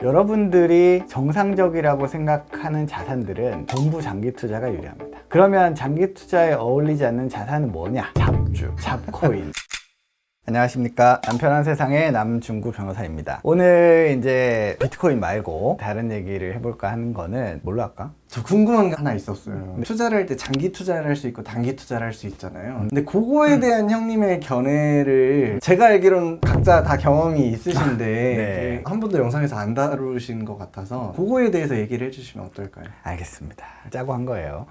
여러분들이 정상적이라고 생각하는 자산들은 전부 장기 투자가 유리합니다. 그러면 장기 투자에 어울리지 않는 자산은 뭐냐? 잡주, 잡코인. 안녕하십니까. 남편한 세상의 남중구 변호사입니다. 오늘 이제 비트코인 말고 다른 얘기를 해볼까 하는 거는 뭘로 할까? 저 궁금한 게 하나 있었어요. 투자를 할 때 장기 투자를 할 수 있고 단기 투자를 할 수 있잖아요. 근데 그거에 대한 형님의 견해를 제가 알기로는 각자 다 경험이 있으신데 네. 한 번도 영상에서 안 다루신 것 같아서 그거에 대해서 얘기를 해주시면 어떨까요? 알겠습니다. 짜고 한 거예요.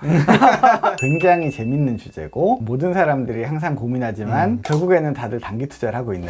굉장히 재밌는 주제고 모든 사람들이 항상 고민하지만 결국에는 다들 단기 투자를 하고 있는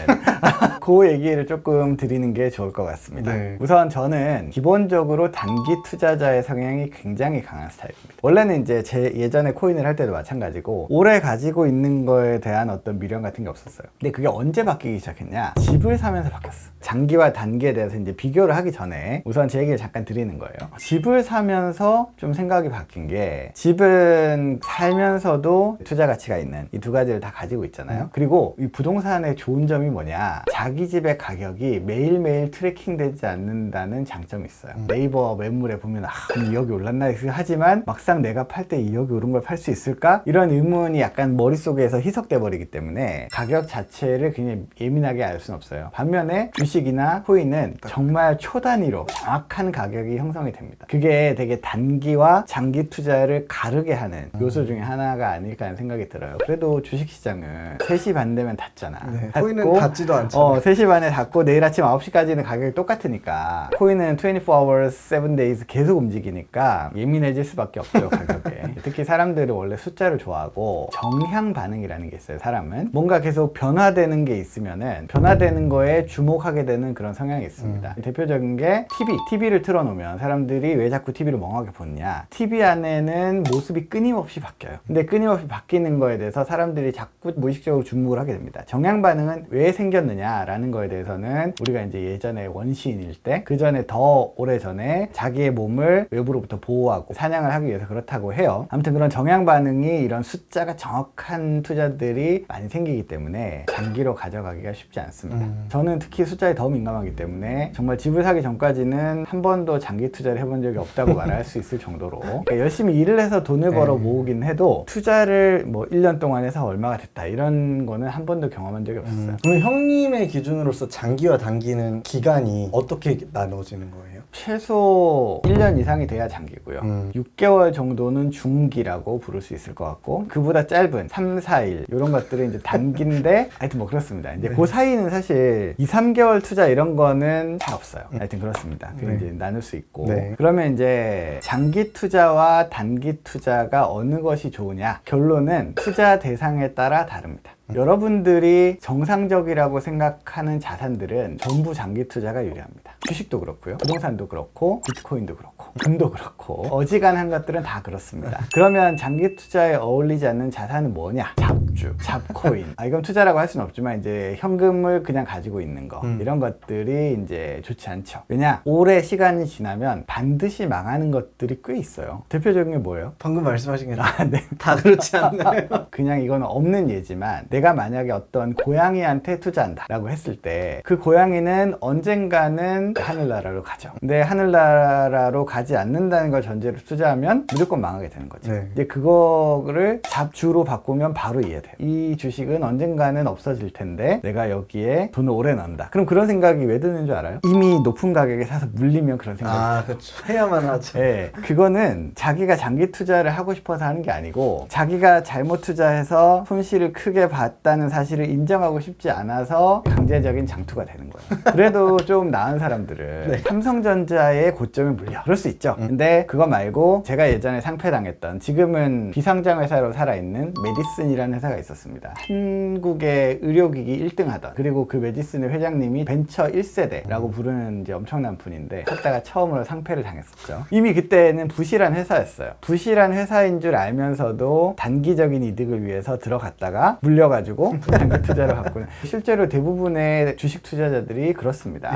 그 얘기를 조금 드리는 게 좋을 것 같습니다. 네. 우선 저는 기본적으로 단기 투자자의 성향이 굉장히 강한 스타일입니다. 원래는 이제 제 예전에 코인을 할 때도 마찬가지고 오래 가지고 있는 거에 대한 어떤 미련 같은 게 없었어요. 근데 그게 언제 바뀌기 시작했냐? 집을 사면서 바뀌었어. 장기와 단기에 대해서 이제 비교를 하기 전에 우선 제 얘기를 잠깐 드리는 거예요. 집을 사면서 좀 생각이 바뀐 게 집은 살면서도 투자 가치가 있는 이 두 가지를 다 가지고 있잖아요. 그리고 이 부동산의 좋은 점이 뭐냐? 자기 집의 가격이 매일매일 트래킹 되지 않는다는 장점이 있어요. 네이버 매물에 보면 2억이 올랐나 하지만 막상 내가 팔 때 2억이 오른 걸 팔 수 있을까? 이런 의문이 약간 머릿속에서 희석돼 버리기 때문에 가격 자체를 굉장히 예민하게 알 수는 없어요. 반면에 주식이나 코인은 정말 초단위로 정확한 가격이 형성이 됩니다. 그게 되게 단기와 장기 투자를 가르게 하는 요소 중에 하나가 아닐까 하는 생각이 들어요. 그래도 주식시장은 3시 반 되면 닫잖아. 네, 코인은 닫지도 않죠. 3시 반에 닫고 내일 아침 9시까지는 가격이 똑같으니까 코인은 24 hours, 7 days 계속 움직이니까 예민해질 수밖에 없죠, 가격에. 특히 사람들은 원래 숫자를 좋아하고 정향 반응이라는 게 있어요. 사람은 뭔가 계속 변화되는 게 있으면은 변화되는 거에 주목하게 되는 그런 성향이 있습니다. 대표적인 게 TV를 틀어놓으면 사람들이 왜 자꾸 TV를 멍하게 보느냐? TV 안에는 모습이 끊임없이 바뀌어요. 근데 끊임없이 바뀌는 거에 대해서 사람들이 자꾸 무의식적으로 주목을 하게 됩니다. 정향 반응은 왜 생겼느냐라는 거에 대해서는 우리가 이제 예전에 원시인일 때 그 전에 더 오래 전에 자기의 몸을 외부로부터 보호하고 사냥을 하기 위해서 그렇다고 해요. 아무튼 그런 정향 반응이 이런 숫자가 정확한 투자들이 많이 생기기 때문에 장기로 가져가기가 쉽지 않습니다. 저는 특히 숫자에 더 민감하기 때문에 정말 집을 사기 전까지는 한 번도 장기 투자를 해본 적이 없다고 말할 수 있을 정도로 그러니까 열심히 일을 해서 돈을 벌어 모으긴 해도 투자를 뭐 1년 동안 해서 얼마가 됐다 이런 거는 한 번도 경험한 적이 없었어요. 그럼 형님의 기준으로서 장기와 단기는 기간이 어떻게 나눠지는 거예요? 최소 1년 이상이 돼야 장기고요. 6개월 정도는 중기라고 부를 수 있을 것 같고 그보다 짧은 3, 4일 이런 것들은 이제 단기인데 하여튼 뭐 그렇습니다. 이제 그 사이는 사실 2, 3개월 투자 이런 거는 잘 없어요. 하여튼 그렇습니다. 그게 이제 나눌 수 있고 그러면 이제 장기 투자와 단기 투자가 어느 것이 좋으냐? 결론은 투자 대상에 따라 다릅니다. 여러분들이 정상적이라고 생각하는 자산들은 전부 장기 투자가 유리합니다. 주식도 그렇고요. 부동산도 그렇고 비트코인도 그렇고 금도 그렇고 어지간한 것들은 다 그렇습니다. 그러면 장기 투자에 어울리지 않는 자산은 뭐냐? 잡주, 잡코인. 이건 투자라고 할 수는 없지만 이제 현금을 그냥 가지고 있는 거 이런 것들이 이제 좋지 않죠. 왜냐? 오래 시간이 지나면 반드시 망하는 것들이 꽤 있어요. 대표적인 게 뭐예요? 방금 말씀하신 게 네. 다 그렇지 않나요? 그냥 이건 없는 예지만 내가 만약에 어떤 고양이한테 투자한다 라고 했을 때 그 고양이는 언젠가는 하늘나라로 가죠. 근데 하늘나라로 가지 않는다는 걸 전제로 투자하면 무조건 망하게 되는 거죠. 이제 그거를 잡주로 바꾸면 바로 이해돼요. 이 주식은 언젠가는 없어질 텐데 내가 여기에 돈을 오래 넣는다. 그럼 그런 생각이 왜 드는 줄 알아요? 이미 높은 가격에 사서 물리면 그런 생각이 들죠. 그렇죠. 해야만 하죠. 네, 그거는 자기가 장기 투자를 하고 싶어서 하는 게 아니고 자기가 잘못 투자해서 손실을 크게 봤다는 사실을 인정하고 싶지 않아서 강제적인 장투가 되는 거예요. 그래도 좀 나은 사람들은 삼성전자의 고점에 물려. 그럴 수 있죠. 근데 그거 말고 제가 예전에 상폐당했던 지금은 비상장 회사로 살아있는 메디슨이라는 회사가 있었습니다. 한국의 의료기기 1등 하던 그리고 그 메디슨의 회장님이 벤처 1세대라고 부르는 이제 엄청난 분인데 하다가 처음으로 상폐를 당했었죠. 이미 그때는 부실한 회사였어요. 부실한 회사인 줄 알면서도 단기적인 이득을 위해서 들어갔다가 물려가지고 장기 투자를 바꾸는 실제로 대부분의 대부분의 주식 투자자들이 그렇습니다.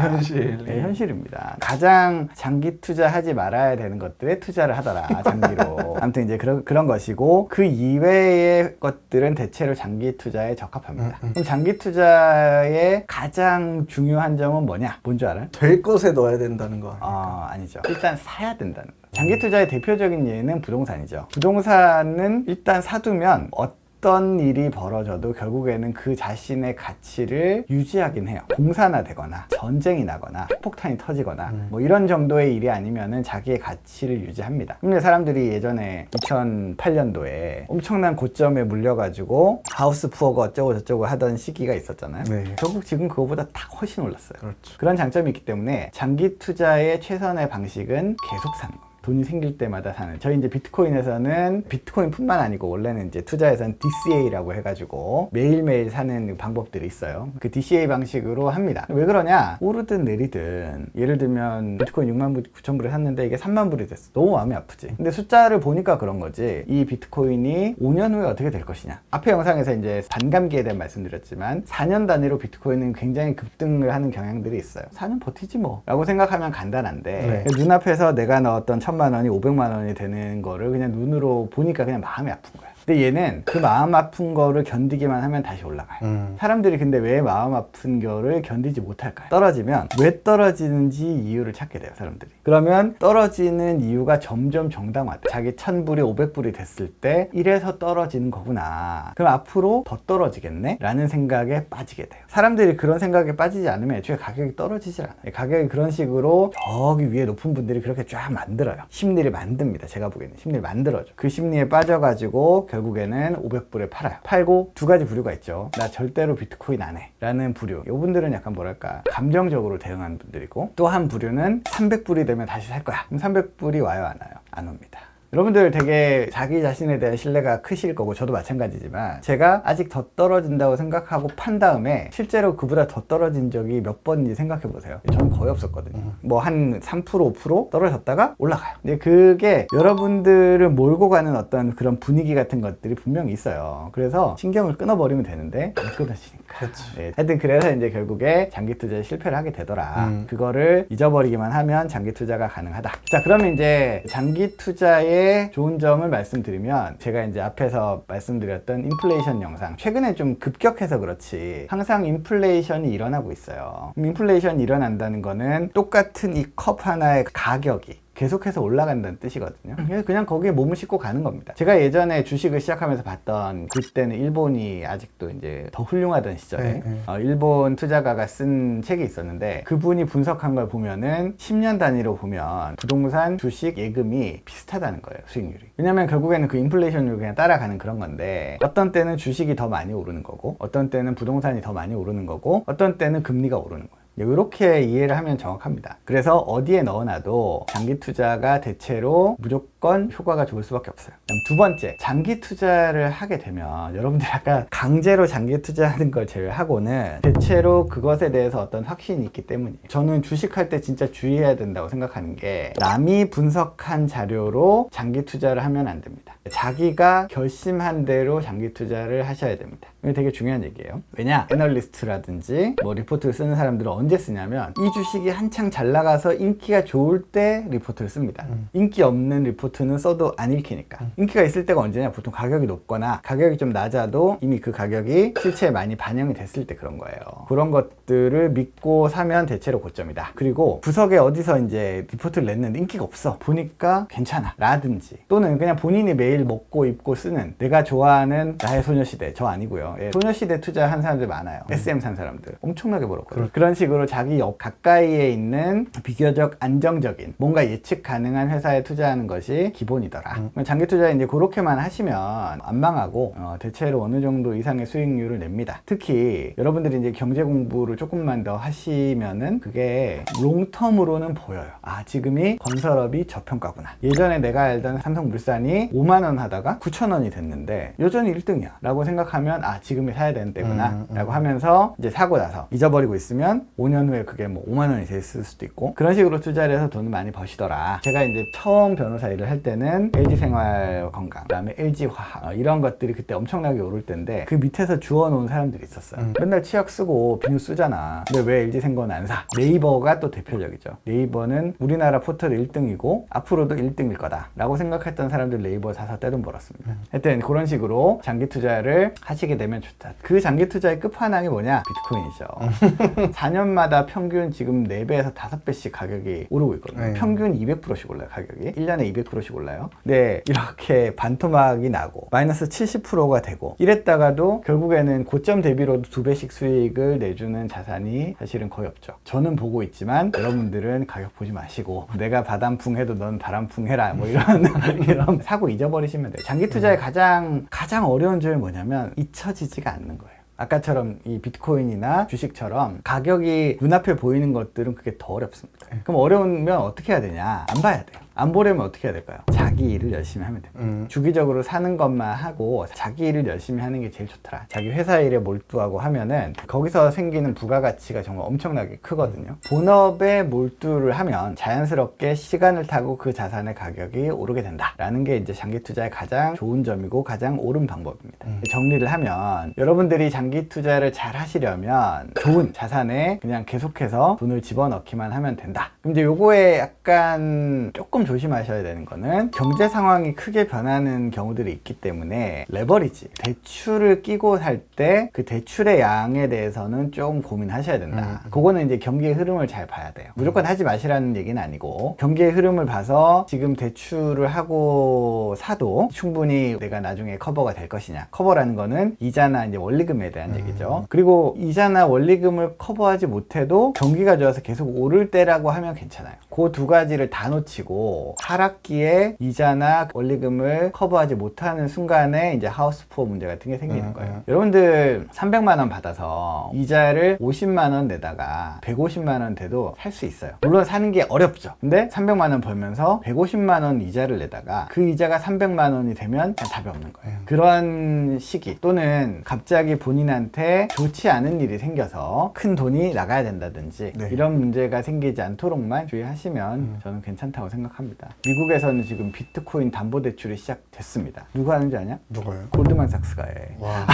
네, 현실입니다. 가장 장기 투자하지 말아야 되는 것들에 투자를 하더라, 장기로. 아무튼 이제 그런 것이고, 그 이외의 것들은 대체로 장기 투자에 적합합니다. 그럼 장기 투자의 가장 중요한 점은 뭐냐? 뭔 줄 알아요? 될 것에 넣어야 된다는 거. 아니죠. 일단 사야 된다는 거. 장기 투자의 대표적인 예는 부동산이죠. 부동산은 일단 사두면 어떤 일이 벌어져도 결국에는 그 자신의 가치를 유지하긴 해요. 공사나 되거나 전쟁이 나거나 핵폭탄이 터지거나 뭐 이런 정도의 일이 아니면은 자기의 가치를 유지합니다. 근데 사람들이 예전에 2008년도에 엄청난 고점에 물려가지고 하우스 푸어가 어쩌고 저쩌고 하던 시기가 있었잖아요. 네. 결국 지금 그거보다 다 훨씬 올랐어요. 그렇죠. 그런 장점이 있기 때문에 장기 투자의 최선의 방식은 계속 사는 거예요. 돈이 생길 때마다 사는. 저희 이제 비트코인에서는 비트코인뿐만 아니고 원래는 이제 투자에서는 DCA라고 해가지고 매일매일 사는 방법들이 있어요. 그 DCA 방식으로 합니다. 왜 그러냐? 오르든 내리든 예를 들면 비트코인 6만 9천 불에 샀는데 이게 3만 불이 됐어. 너무 마음이 아프지. 근데 숫자를 보니까 그런 거지. 이 비트코인이 5년 후에 어떻게 될 것이냐. 앞에 영상에서 이제 반감기에 대한 말씀드렸지만 4년 단위로 비트코인은 굉장히 급등을 하는 경향들이 있어요. 4년 버티지 뭐 라고 생각하면 간단한데 눈앞에서 내가 넣었던 1,000만 원이 500만 원이 되는 거를 그냥 눈으로 보니까 그냥 마음이 아픈 거야. 근데 얘는 그 마음 아픈 거를 견디기만 하면 다시 올라가요. 사람들이 근데 왜 마음 아픈 거를 견디지 못할까요? 떨어지면 왜 떨어지는지 이유를 찾게 돼요, 사람들이. 그러면 떨어지는 이유가 점점 정당화돼. 자기 1,000불이 500불이 됐을 때 이래서 떨어지는 거구나. 그럼 앞으로 더 떨어지겠네? 라는 생각에 빠지게 돼요. 사람들이 그런 생각에 빠지지 않으면 애초에 가격이 떨어지질 않아요. 가격이 그런 식으로 저기 위에 높은 분들이 그렇게 쫙 만들어요. 심리를 만듭니다. 제가 보기에는 심리를 만들어줘. 그 심리에 빠져가지고 결국에는 500불에 팔아요. 팔고 두 가지 부류가 있죠. 나 절대로 비트코인 안 해 라는 부류. 이분들은 약간 뭐랄까 감정적으로 대응하는 분들이고, 또 한 부류는 300불이 되면 다시 살 거야. 그럼 300불이 와요, 안 와요? 안 옵니다. 여러분들 되게 자기 자신에 대한 신뢰가 크실 거고 저도 마찬가지지만, 제가 아직 더 떨어진다고 생각하고 판 다음에 실제로 그보다 더 떨어진 적이 몇 번인지 생각해 보세요. 저는 거의 없었거든요. 뭐 한 3% 5% 떨어졌다가 올라가요. 근데 그게 여러분들을 몰고 가는 어떤 그런 분위기 같은 것들이 분명히 있어요. 그래서 신경을 끊어버리면 되는데 안 끊어지니까. 그렇죠. 네, 하여튼 그래서 이제 결국에 장기 투자에 실패를 하게 되더라. 그거를 잊어버리기만 하면 장기 투자가 가능하다. 자, 그러면 이제 장기 투자의 좋은 점을 말씀드리면, 제가 이제 앞에서 말씀드렸던 인플레이션 영상, 최근에 좀 급격해서 그렇지 항상 인플레이션이 일어나고 있어요. 인플레이션이 일어난다는 거는 똑같은 이 컵 하나의 가격이 계속해서 올라간다는 뜻이거든요. 그냥 거기에 몸을 싣고 가는 겁니다. 제가 예전에 주식을 시작하면서 봤던, 그때는 일본이 아직도 이제 더 훌륭하던 시절에 일본 투자가가 쓴 책이 있었는데, 그분이 분석한 걸 보면은 10년 단위로 보면 부동산, 주식, 예금이 비슷하다는 거예요, 수익률이. 왜냐면 결국에는 그 인플레이션을 그냥 따라가는 그런 건데, 어떤 때는 주식이 더 많이 오르는 거고, 어떤 때는 부동산이 더 많이 오르는 거고, 어떤 때는 금리가 오르는 거예요. 이렇게 이해를 하면 정확합니다. 그래서 어디에 넣어놔도 장기 투자가 대체로 무조건 효과가 좋을 수밖에 없어요. 그럼 두 번째, 장기 투자를 하게 되면 여러분들 아까 강제로 장기 투자하는 걸 제외하고는 대체로 그것에 대해서 어떤 확신이 있기 때문이에요. 저는 주식할 때 진짜 주의해야 된다고 생각하는 게, 남이 분석한 자료로 장기 투자를 하면 안 됩니다. 자기가 결심한 대로 장기 투자를 하셔야 됩니다. 이게 되게 중요한 얘기예요. 왜냐? 애널리스트라든지 뭐 리포트를 쓰는 사람들은 언제 쓰냐면, 이 주식이 한창 잘 나가서 인기가 좋을 때 리포트를 씁니다. 인기 없는 리포트는 써도 안 읽히니까. 인기가 있을 때가 언제냐? 보통 가격이 높거나 가격이 좀 낮아도 이미 그 가격이 실체에 많이 반영이 됐을 때 그런 거예요. 그런 것들을 믿고 사면 대체로 고점이다. 그리고 구석에 어디서 이제 리포트를 냈는데 인기가 없어, 보니까 괜찮아 라든지, 또는 그냥 본인이 매일 먹고 입고 쓰는, 내가 좋아하는 나의 소녀시대, 저 아니고요. 소녀시대 투자한 사람들 많아요. SM 산 사람들 엄청나게 벌었거든요. 그런 식으로 자기 옆 가까이에 있는 비교적 안정적인, 뭔가 예측 가능한 회사에 투자하는 것이 기본이더라. 장기 투자 이제 그렇게만 하시면 안 망하고 대체로 어느 정도 이상의 수익률을 냅니다. 특히 여러분들이 이제 경제 공부를 조금만 더 하시면은 그게 롱텀으로는 보여요. 아, 지금이 건설업이 저평가구나. 예전에 내가 알던 삼성물산이 5만 원 하다가 9천 원이 됐는데 여전히 1등이야 라고 생각하면, 아, 지금이 사야 되는 때구나 라고 하면서 이제 사고 나서 잊어버리고 있으면 5년 후에 그게 뭐 5만 원이 됐을 수도 있고 그런 식으로 투자를 해서 돈을 많이 버시더라. 제가 이제 처음 변호사 일을 할 때는 LG생활건강, 그다음에 LG화학 이런 것들이 그때 엄청나게 오를 때인데 그 밑에서 주워놓은 사람들이 있었어요. 맨날 치약 쓰고 비누 쓰잖아. 근데 왜 LG생건 안 사? 네이버가 또 대표적이죠. 네이버는 우리나라 포털 1등이고 앞으로도 1등일 거다 라고 생각했던 사람들 네이버 사서 떼돈 벌었습니다. 하여튼 그런 식으로 장기 투자를 하시게 되면 좋다. 그 장기 투자의 끝판왕이 뭐냐? 비트코인이죠. 4년마다 평균 지금 4배에서 5배씩 가격이 오르고 있거든요. 평균 200%씩 올라요, 가격이. 1년에 200%씩 올라요. 근데 이렇게 반토막이 나고 마이너스 70%가 되고 이랬다가도 결국에는 고점 대비로도 2배씩 수익을 내주는 자산이 사실은 거의 없죠. 저는 보고 있지만 여러분들은 가격 보지 마시고 내가 바람풍 해도 넌 바람풍 해라 뭐 이런 사고 잊어버리시면 돼요. 장기 투자의 가장 어려운 점이 뭐냐면 잊혀지지가 않는 거예요. 아까처럼 이 비트코인이나 주식처럼 가격이 눈앞에 보이는 것들은 그게 더 어렵습니다. 그럼 어려우면 어떻게 해야 되냐? 안 봐야 돼요. 안 보려면 어떻게 해야 될까요? 자기 일을 열심히 하면 됩니다. 주기적으로 사는 것만 하고 자기 일을 열심히 하는 게 제일 좋더라. 자기 회사 일에 몰두하고 하면은 거기서 생기는 부가가치가 정말 엄청나게 크거든요. 본업에 몰두를 하면 자연스럽게 시간을 타고 그 자산의 가격이 오르게 된다라는 게 이제 장기 투자의 가장 좋은 점이고 가장 옳은 방법입니다. 정리를 하면 여러분들이 장기 투자를 잘 하시려면 좋은 자산에 그냥 계속해서 돈을 집어넣기만 하면 된다. 그럼 이제 요거에 약간 조금 조심하셔야 되는 거는 경제 상황이 크게 변하는 경우들이 있기 때문에 레버리지, 대출을 끼고 살 때 그 대출의 양에 대해서는 좀 고민하셔야 된다. 그거는 이제 경기의 흐름을 잘 봐야 돼요. 무조건 하지 마시라는 얘기는 아니고 경기의 흐름을 봐서 지금 대출을 하고 사도 충분히 내가 나중에 커버가 될 것이냐. 커버라는 거는 이자나 이제 원리금에 대한 얘기죠. 그리고 이자나 원리금을 커버하지 못해도 경기가 좋아서 계속 오를 때라고 하면 괜찮아요. 그 두 가지를 다 놓치고 하락기에 이자나 원리금을 커버하지 못하는 순간에 이제 하우스푸어 문제 같은 게 생기는 거예요. 여러분들 300만 원 받아서 이자를 50만 원 내다가 150만 원 돼도 살 수 있어요. 물론 사는 게 어렵죠. 근데 300만 원 벌면서 150만 원 이자를 내다가 그 이자가 300만 원이 되면 그냥 답이 없는 거예요. 그런 시기 또는 갑자기 본인한테 좋지 않은 일이 생겨서 큰 돈이 나가야 된다든지 이런 문제가 생기지 않도록만 주의하시면 저는 괜찮다고 생각합니다. 미국에서는 지금 비트코인 담보대출이 시작됐습니다. 누가 하는지 아냐? 누가요? 골드만삭스가 해. 와.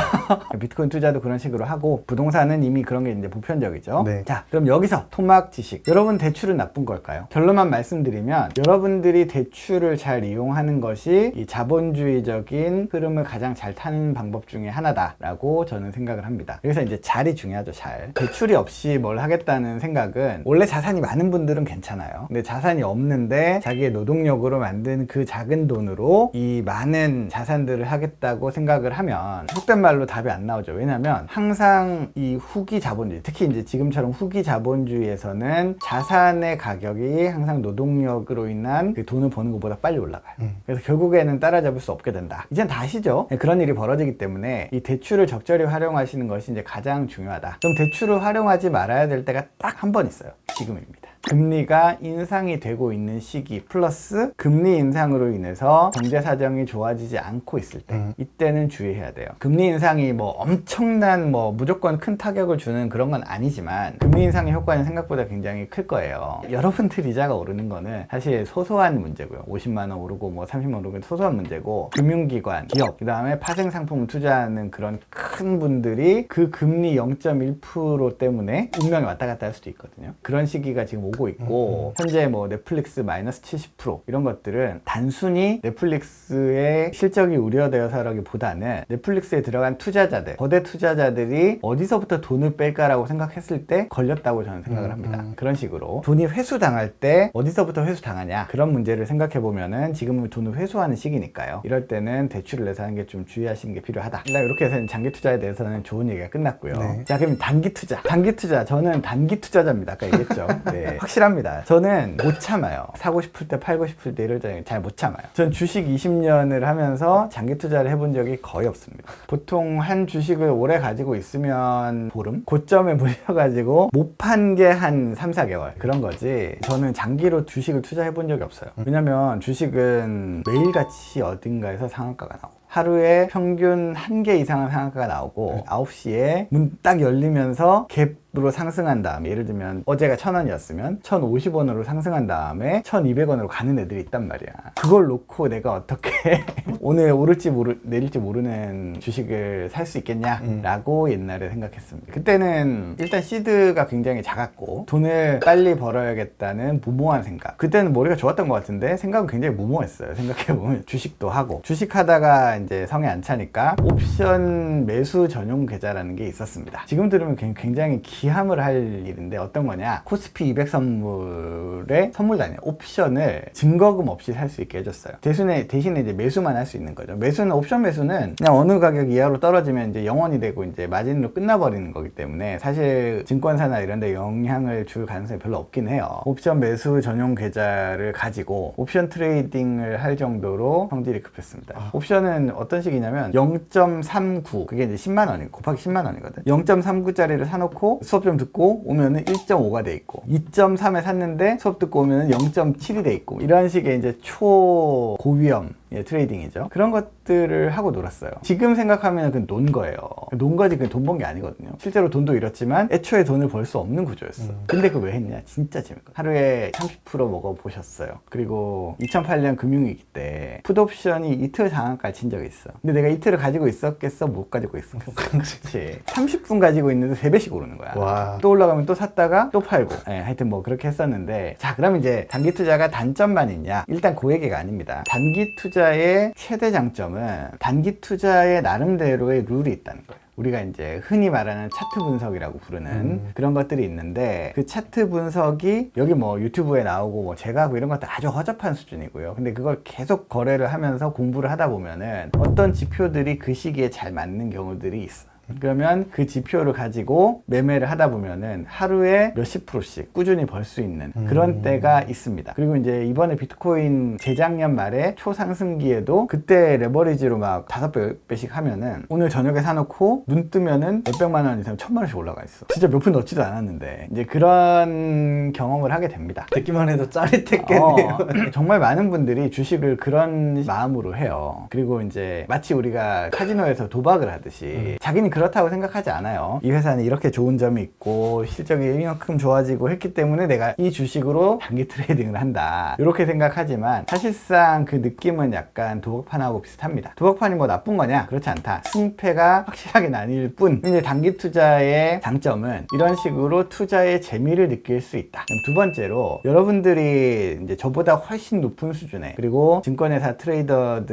비트코인 투자도 그런 식으로 하고 부동산은 이미 그런 게 이제 보편적이죠. 네. 자, 그럼 여기서 토막 지식. 여러분 대출은 나쁜 걸까요? 결론만 말씀드리면 여러분들이 대출을 잘 이용하는 것이 이 자본주의적인 흐름을 가장 잘 타는 방법 중에 하나다라고 저는 생각을 합니다. 그래서 이제 잘이 중요하죠. 잘. 대출이 없이 뭘 하겠다는 생각은 원래 자산이 많은 분들은 괜찮아요. 근데 자산이 없는데 자기의 노동력으로 만든 그 작은 돈으로 이 많은 자산들을 하겠다고 생각을 하면 속된 말로 답이 안 나오죠. 왜냐면 항상 이 후기 자본주의, 특히 이제 지금처럼 후기 자본주의에서는 자산의 가격이 항상 노동력으로 인한 그 돈을 버는 것보다 빨리 올라가요. 그래서 결국에는 따라잡을 수 없게 된다. 이젠 다 아시죠? 그런 일이 벌어지기 때문에 이 대출을 적절히 활용하시는 것이 이제 가장 중요하다. 좀 대출을 활용하지 말아야 될 때가 딱 한 번 있어요. 지금입니다. 금리가 인상이 되고 있는 시기 플러스 금리 인상으로 인해서 경제 사정이 좋아지지 않고 있을 때 이때는 주의해야 돼요. 금리 인상이 뭐 엄청난 뭐 무조건 큰 타격을 주는 그런 건 아니지만 금리 인상의 효과는 생각보다 굉장히 클 거예요. 여러분들 이자가 오르는 거는 사실 소소한 문제고요. 50만 원 오르고 뭐 30만 원 오르고 소소한 문제고 금융기관, 기업, 그 다음에 파생상품을 투자하는 그런 큰 분들이 그 금리 0.1% 때문에 운명이 왔다 갔다 할 수도 있거든요. 그런 시기가 지금 오고 있고 현재 뭐 넷플릭스 마이너스 70% 이런 것들은 단순히 넷플릭스의 실적이 우려되어서라기보다는 넷플릭스에 들어간 투자자들, 거대 투자자들이 어디서부터 돈을 뺄까라고 생각했을 때 걸렸다고 저는 생각을 합니다. 그런 식으로 돈이 회수당할 때 어디서부터 회수당하냐 그런 문제를 생각해 보면은 지금은 돈을 회수하는 시기니까요. 이럴 때는 대출을 내서 하는 게 좀 주의하시는 게 필요하다. 이렇게 해서 장기 투자에 대해서는 좋은 얘기가 끝났고요. 자, 그럼 단기 투자. 단기 투자 저는 단기 투자자입니다. 아까 얘기했죠. 네, 확실합니다. 저는 못 참아요. 사고 싶을 때 팔고 싶을 때 이럴 때 잘 못 참아요. 전 주식 20년을 하면서 장기 투자를 해본 적이 거의 없습니다. 보통 한 주식을 오래 가지고 있으면 보름? 고점에 물려가지고 못 판 게 한 3, 4개월 그런 거지 저는 장기로 주식을 투자해 본 적이 없어요. 왜냐면 주식은 매일같이 어딘가에서 상한가가 나오고 하루에 평균 1개 이상은 상한가가 나오고 9시에 문 딱 열리면서 갭으로 상승한 다음에 예를 들면 어제가 1,000원이었으면 1,050원으로 상승한 다음에 1,200원으로 가는 애들이 있단 말이야. 그걸 놓고 내가 어떻게 오늘 오를지 내릴지 모르는 주식을 살 수 있겠냐 라고 옛날에 생각했습니다. 그때는 일단 시드가 굉장히 작았고 돈을 빨리 벌어야겠다는 무모한 생각. 그때는 머리가 좋았던 것 같은데 생각은 굉장히 무모했어요. 생각해보면 주식도 하고 주식하다가 이제 성에 안 차니까 옵션 매수 전용 계좌라는 게 있었습니다. 지금 들으면 굉장히 기함을 할 일인데 어떤 거냐, 코스피 200 선물에 선물도 아니에요, 옵션을 증거금 없이 살 수 있게 해줬어요. 대신에 이제 매수만 할 수 있는 거죠. 매수는, 옵션 매수는 그냥 어느 가격 이하로 떨어지면 이제 영원이 되고 이제 마진으로 끝나버리는 거기 때문에 사실 증권사나 이런 데 영향을 줄 가능성이 별로 없긴 해요. 옵션 매수 전용 계좌를 가지고 옵션 트레이딩을 할 정도로 성질이 급했습니다. 옵션은 어떤 식이냐면 0.39, 그게 이제 10만 원이고 곱하기 10만 원이거든. 0.39짜리를 사놓고 수업 좀 듣고 오면은 1.5가 돼 있고, 2.3에 샀는데 수업 듣고 오면은 0.7이 돼 있고, 이런 식의 이제 초고위험 트레이딩이죠. 그런 것들을 하고 놀았어요. 지금 생각하면 그 논 거예요. 논 거지, 그 돈 번 게 아니거든요. 실제로 돈도 잃었지만 애초에 돈을 벌 수 없는 구조였어. 근데 그거 왜 했냐? 진짜 재밌거든. 하루에 30% 먹어보셨어요. 그리고 2008년 금융위기 때 풋옵션이 이틀 상한가를 친 적이 있어. 근데 내가 이틀을 가지고 있었겠어? 못 가지고 있었겠어? 그렇지. 30분 가지고 있는데 3배씩 오르는 거야. 와. 또 올라가면 또 샀다가 또 팔고. 하여튼 뭐 그렇게 했었는데, 자, 그럼 이제 단기 투자가 단점만 있냐? 일단 그 얘기가 아닙니다. 단기 투자의 최대 장점은 단기 투자의 나름대로의 룰이 있다는 거예요. 우리가 이제 흔히 말하는 차트 분석이라고 부르는 그런 것들이 있는데, 그 차트 분석이 여기 뭐 유튜브에 나오고 뭐 제가 하고 이런 것도 아주 허접한 수준이고요. 근데 그걸 계속 거래를 하면서 공부를 하다 보면은 어떤 지표들이 그 시기에 잘 맞는 경우들이 있어. 그러면 그 지표를 가지고 매매를 하다 보면은 하루에 몇십 프로씩 꾸준히 벌 수 있는 그런 때가 있습니다. 그리고 이제 이번에 비트코인 재작년 말에 초상승기에도 그때 레버리지로 막 5배씩 하면은 오늘 저녁에 사놓고 눈 뜨면은 몇백만 원 이상 1,000만 원씩 올라가 있어. 진짜 몇 푼 넣지도 않았는데 이제 그런 경험을 하게 됩니다. 듣기만 해도 짜릿했겠네요. 정말 많은 분들이 주식을 그런 마음으로 해요. 그리고 이제 마치 우리가 카지노에서 도박을 하듯이 자기는 그렇다고 생각하지 않아요. 이 회사는 이렇게 좋은 점이 있고 실적이 이만큼 좋아지고 했기 때문에 내가 이 주식으로 단기 트레이딩을 한다, 이렇게 생각하지만 사실상 그 느낌은 약간 도박판하고 비슷합니다. 도박판이 뭐 나쁜 거냐? 그렇지 않다. 승패가 확실하게 나뉠 뿐. 이제 단기 투자의 장점은 이런 식으로 투자의 재미를 느낄 수 있다. 두 번째로, 여러분들이 이제 저보다 훨씬 높은 수준에, 그리고 증권회사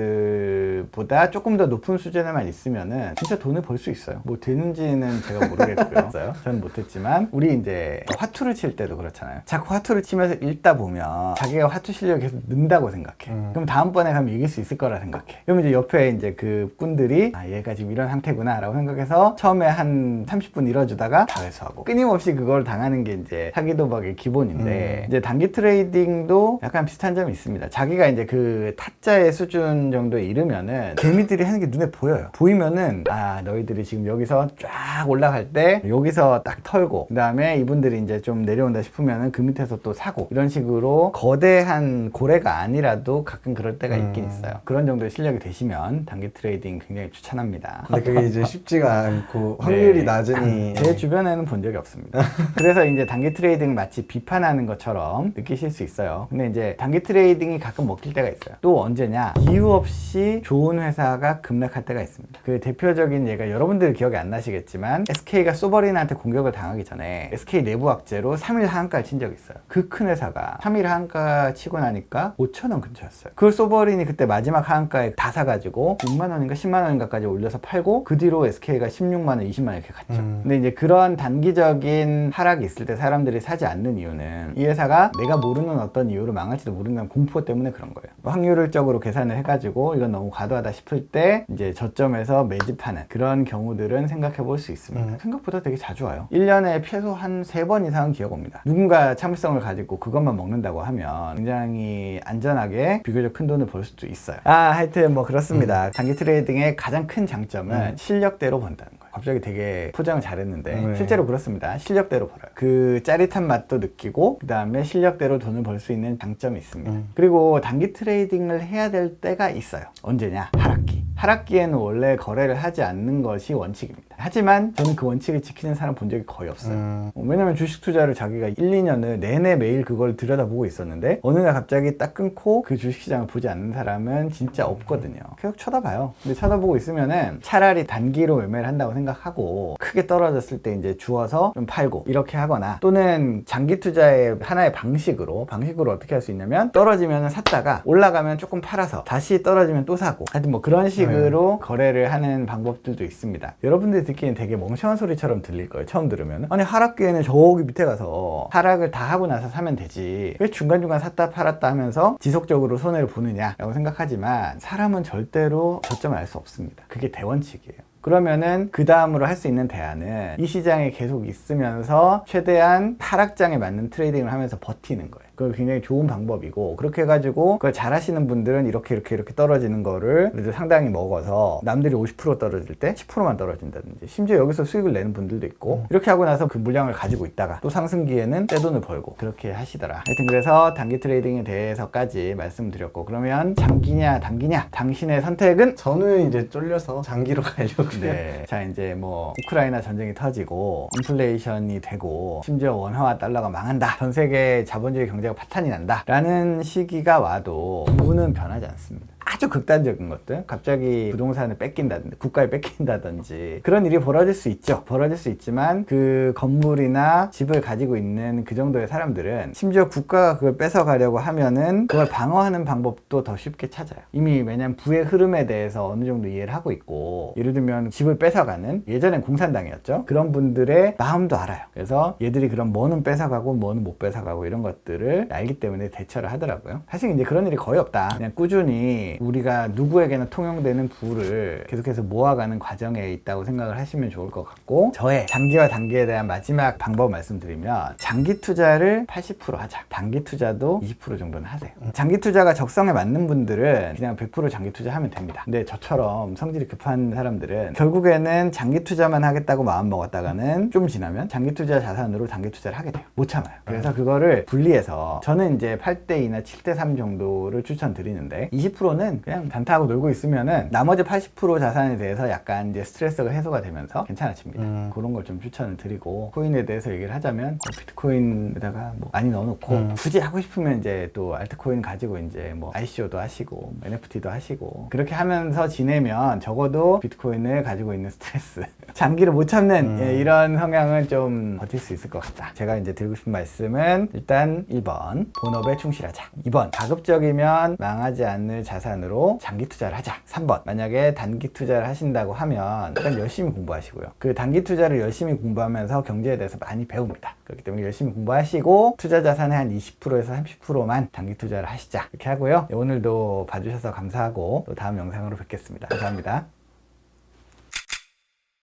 트레이더들보다 조금 더 높은 수준에만 있으면은 진짜 돈을 벌 수 있어요. 뭐 되는지는 제가 모르겠고요. 저는 못했지만, 우리 이제 화투를 칠 때도 그렇잖아요. 자꾸 화투를 치면서 읽다 보면 자기가 화투 실력이 계속 는다고 생각해. 그럼 다음번에 가면 이길 수 있을 거라 생각해. 그러면 이제 옆에 이제 그 꾼들이 얘가 지금 이런 상태구나 라고 생각해서 처음에 한 30분 잃어주다가 다 회수하고, 끊임없이 그걸 당하는 게 이제 사기 도박의 기본인데, 이제 단기 트레이딩도 약간 비슷한 점이 있습니다. 자기가 이제 그 타짜의 수준 정도에 이르면은 개미들이 하는 게 눈에 보여요. 보이면은 너희들이 지금 여기서 쫙 올라갈 때 여기서 딱 털고, 그 다음에 이분들이 이제 좀 내려온다 싶으면은 그 밑에서 또 사고, 이런 식으로 거대한 고래가 아니라도 가끔 그럴 때가 있긴 있어요. 그런 정도의 실력이 되시면 단기 트레이딩 굉장히 추천합니다. 근데 그게 이제 쉽지가 않고 확률이 네. 낮으니 제 주변에는 본 적이 없습니다. 그래서 이제 단기 트레이딩 마치 비판하는 것처럼 느끼실 수 있어요. 근데 이제 단기 트레이딩이 가끔 먹힐 때가 있어요. 또 언제냐? 이유 없이 좋은 회사가 급락할 때가 있습니다. 그 대표적인 예가 여러분들 기억이 안 나시겠지만, SK가 소버린한테 공격을 당하기 전에 SK 내부 악재로 3일 하한가를 친 적이 있어요. 그 큰 회사가 3일 하한가 치고 나니까 5,000원 근처였어요. 그걸 소버린이 그때 마지막 하한가에 다 사가지고 6만 원인가 10만 원인가까지 올려서 팔고, 그 뒤로 SK가 16만 원, 20만 원 이렇게 갔죠. 근데 이제 그런 단기적인 하락이 있을 때 사람들이 사지 않는 이유는 이 회사가 내가 모르는 어떤 이유로 망할지도 모른다는 공포 때문에 그런 거예요. 확률적으로 계산을 해가지고 이건 너무 과도하다 싶을 때 이제 저점에서 매집하는 그런 경우들은 생각해 볼 수 있습니다. 생각보다 되게 자주 와요. 1년에 최소 한 3번 이상은 기억 옵니다. 누군가 참을성을 가지고 그것만 먹는다고 하면 굉장히 안전하게 비교적 큰 돈을 벌 수도 있어요. 하여튼 뭐 그렇습니다. 단기 트레이딩의 가장 큰 장점은 실력대로 번다는 거예요. 갑자기 되게 포장을 잘했는데 네. 실제로 그렇습니다. 실력대로 벌어요. 그 짜릿한 맛도 느끼고 그 다음에 실력대로 돈을 벌 수 있는 장점이 있습니다. 그리고 단기 트레이딩을 해야 될 때가 있어요. 언제냐? 하락기. 하락기에는 원래 거래를 하지 않는 것이 원칙입니다. 하지만 저는 그 원칙을 지키는 사람 본 적이 거의 없어요. 왜냐면 주식 투자를 자기가 1, 2년을 내내 매일 그걸 들여다보고 있었는데 어느 날 갑자기 딱 끊고 그 주식시장을 보지 않는 사람은 진짜 없거든요. 계속 쳐다봐요. 근데 쳐다보고 있으면은 차라리 단기로 매매를 한다고 생각하고 크게 떨어졌을 때 이제 주워서 좀 팔고 이렇게 하거나 또는 장기 투자의 하나의 방식으로 어떻게 할 수 있냐면 떨어지면 샀다가 올라가면 조금 팔아서 다시 떨어지면 또 사고 하여튼 뭐 그런 식으로 거래를 하는 방법들도 있습니다. 여러분들이 듣기엔 되게 멍청한 소리처럼 들릴 거예요. 처음 들으면 아니 하락기에는 저기 밑에 가서 하락을 다 하고 나서 사면 되지 왜 중간중간 샀다 팔았다 하면서 지속적으로 손해를 보느냐 라고 생각하지만 사람은 절대로 저점을 알 수 없습니다. 그게 대원칙이에요. 그러면은 그 다음으로 할 수 있는 대안은 이 시장에 계속 있으면서 최대한 하락장에 맞는 트레이딩을 하면서 버티는 거예요. 그거 굉장히 좋은 방법이고 그렇게 해가지고 그걸 잘 하시는 분들은 이렇게 떨어지는 거를 그래도 상당히 먹어서 남들이 50% 떨어질 때 10%만 떨어진다든지 심지어 여기서 수익을 내는 분들도 있고 이렇게 하고 나서 그 물량을 가지고 있다가 또 상승기에는 떼돈을 벌고 그렇게 하시더라. 하여튼 그래서 단기 트레이딩에 대해서까지 말씀드렸고 그러면 장기냐 단기냐 당신의 선택은? 저는 이제 쫄려서 장기로 가려고요. 네. 자 이제 뭐 우크라이나 전쟁이 터지고 인플레이션이 되고 심지어 원화와 달러가 망한다. 전 세계 자본주의 경제가 파탄이 난다. 라는 시기가 와도 부분은 변하지 않습니다. 아주 극단적인 것들 갑자기 부동산을 뺏긴다든지 국가에 뺏긴다든지 그런 일이 벌어질 수 있죠. 벌어질 수 있지만 그 건물이나 집을 가지고 있는 그 정도의 사람들은 심지어 국가가 그걸 뺏어가려고 하면은 그걸 방어하는 방법도 더 쉽게 찾아요. 이미 왜냐면 부의 흐름에 대해서 어느 정도 이해를 하고 있고 예를 들면 집을 뺏어가는 예전엔 공산당이었죠. 그런 분들의 마음도 알아요. 그래서 얘들이 그럼 뭐는 뺏어가고 뭐는 못 뺏어가고 이런 것들을 알기 때문에 대처를 하더라고요. 사실 이제 그런 일이 거의 없다. 그냥 꾸준히 우리가 누구에게나 통용되는 부를 계속해서 모아가는 과정에 있다고 생각을 하시면 좋을 것 같고 저의 장기와 단기에 대한 마지막 방법 말씀드리면 장기 투자를 80% 하자. 단기 투자도 20% 정도는 하세요. 장기 투자가 적성에 맞는 분들은 그냥 100% 장기 투자하면 됩니다. 근데 저처럼 성질이 급한 사람들은 결국에는 장기 투자만 하겠다고 마음 먹었다가는 좀 지나면 장기 투자 자산으로 단기 투자를 하게 돼요. 못 참아요. 그래서 그거를 분리해서 저는 이제 8대2나 7대3 정도를 추천드리는데 20%는 그냥 단타하고 놀고 있으면은 나머지 80% 자산에 대해서 약간 이제 스트레스가 해소가 되면서 괜찮아집니다. 그런 걸 좀 추천을 드리고 코인에 대해서 얘기를 하자면 비트코인에다가 뭐 많이 넣어놓고 굳이 하고 싶으면 이제 또 알트코인 가지고 이제 뭐 ICO도 하시고 NFT도 하시고 그렇게 하면서 지내면 적어도 비트코인을 가지고 있는 스트레스 장기를 못 참는 예, 이런 성향은 좀 버틸 수 있을 것 같다. 제가 이제 드리고 싶은 말씀은 일단 1번 본업에 충실하자. 2번 가급적이면 망하지 않을 자산으로 장기 투자를 하자. 3번 만약에 단기 투자를 하신다고 하면 일단 열심히 공부하시고요. 그 단기 투자를 열심히 공부하면서 경제에 대해서 많이 배웁니다. 그렇기 때문에 열심히 공부하시고 투자 자산의 한 20%에서 30%만 단기 투자를 하시자. 이렇게 하고요. 네, 오늘도 봐주셔서 감사하고 또 다음 영상으로 뵙겠습니다. 감사합니다.